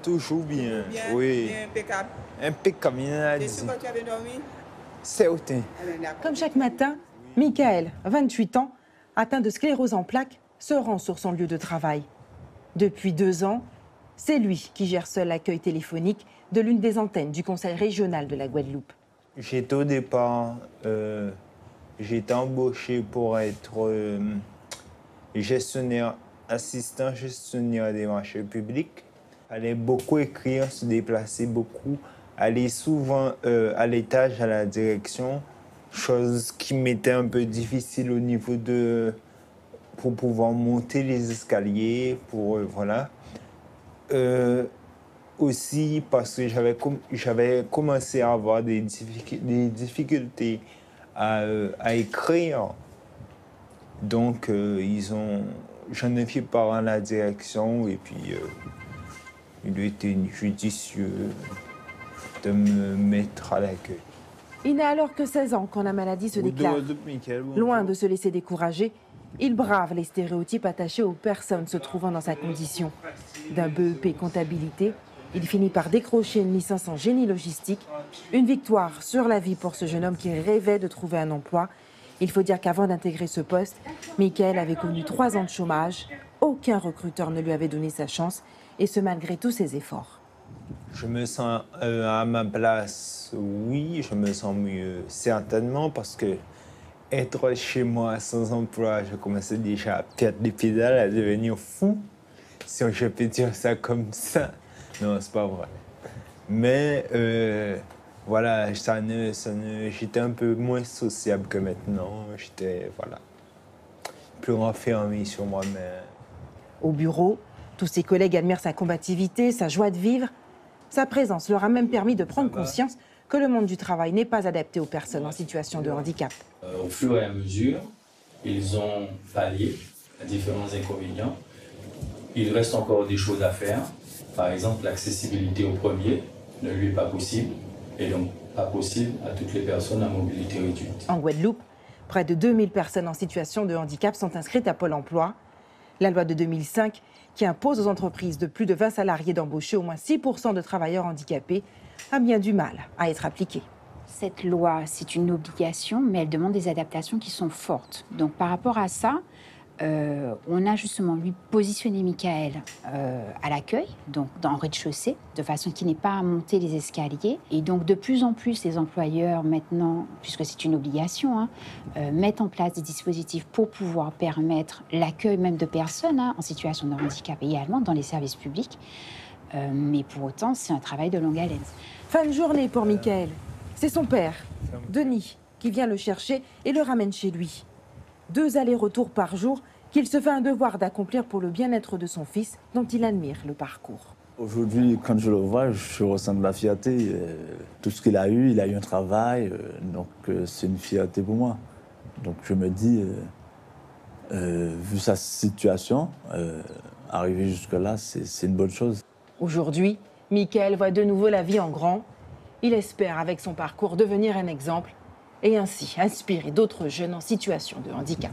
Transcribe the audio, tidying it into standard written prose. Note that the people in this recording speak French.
Toujours bien, Bien, oui. bien impeccable. Impeccable, il a T'es dit. sûr que tu avais dormi? Certain. Comme chaque matin, Michael, 28 ans, atteint de sclérose en plaques, se rend sur son lieu de travail. Depuis 2 ans, c'est lui qui gère seul l'accueil téléphonique de l'une des antennes du Conseil régional de la Guadeloupe. J'étais au départ, j'ai été embauché pour être gestionnaire, assistant gestionnaire des marchés publics. Aller beaucoup écrire, se déplacer beaucoup, aller souvent à l'étage, à la direction, chose qui m'était un peu difficile au niveau de... pour pouvoir monter les escaliers, pour... voilà. Aussi parce que j'avais commencé à avoir des difficultés à écrire. Donc, j'en ai fait part à la direction et puis il a été judicieux de me mettre à l'accueil. Il n'a alors que 16 ans quand la maladie se déclare. Loin de se laisser décourager, il brave les stéréotypes attachés aux personnes se trouvant dans sa condition. D'un BEP comptabilité, il finit par décrocher une licence en génie logistique. Une victoire sur la vie pour ce jeune homme qui rêvait de trouver un emploi. Il faut dire qu'avant d'intégrer ce poste, Michael avait connu 3 ans de chômage. Aucun recruteur ne lui avait donné sa chance, et ce malgré tous ses efforts. Je me sens à ma place, oui, je me sens mieux, certainement, parce que être chez moi sans emploi, je commençais déjà à perdre les pédales, à devenir fou, si je peux dire ça comme ça. Non, c'est pas vrai. Mais voilà, j'étais un peu moins sociable que maintenant. J'étais, voilà, plus renfermé sur moi-même. Au bureau, tous ses collègues admirent sa combativité, sa joie de vivre. Sa présence leur a même permis de prendre conscience que le monde du travail n'est pas adapté aux personnes en situation de handicap. Au fur et à mesure, ils ont pallié différents inconvénients. Il reste encore des choses à faire. Par exemple, l'accessibilité au premier ne lui est pas possible, et donc pas possible à toutes les personnes à mobilité réduite. En Guadeloupe, près de 2000 personnes en situation de handicap sont inscrites à Pôle emploi. La loi de 2005, qui impose aux entreprises de plus de 20 salariés d'embaucher au moins 6% de travailleurs handicapés, a bien du mal à être appliquée. Cette loi, c'est une obligation, mais elle demande des adaptations qui sont fortes. Donc par rapport à ça, on a justement lui positionné Michael à l'accueil, donc dans le rez-de-chaussée, de façon qu'il n'ait pas à monter les escaliers. Et donc de plus en plus, les employeurs maintenant, puisque c'est une obligation, mettent en place des dispositifs pour pouvoir permettre l'accueil même de personnes en situation de handicap également dans les services publics. Mais pour autant, c'est un travail de longue haleine. Fin de journée pour Michael. C'est son père, Denis, qui vient le chercher et le ramène chez lui. 2 allers-retours par jour qu'il se fait un devoir d'accomplir pour le bien-être de son fils, dont il admire le parcours. Aujourd'hui, quand je le vois, je ressens de la fierté. Tout ce qu'il a eu un travail, donc c'est une fierté pour moi. Donc je me dis, vu sa situation, arriver jusque-là, c'est une bonne chose. Aujourd'hui, Michael voit de nouveau la vie en grand. Il espère, avec son parcours, devenir un exemple et ainsi inspirer d'autres jeunes en situation de handicap.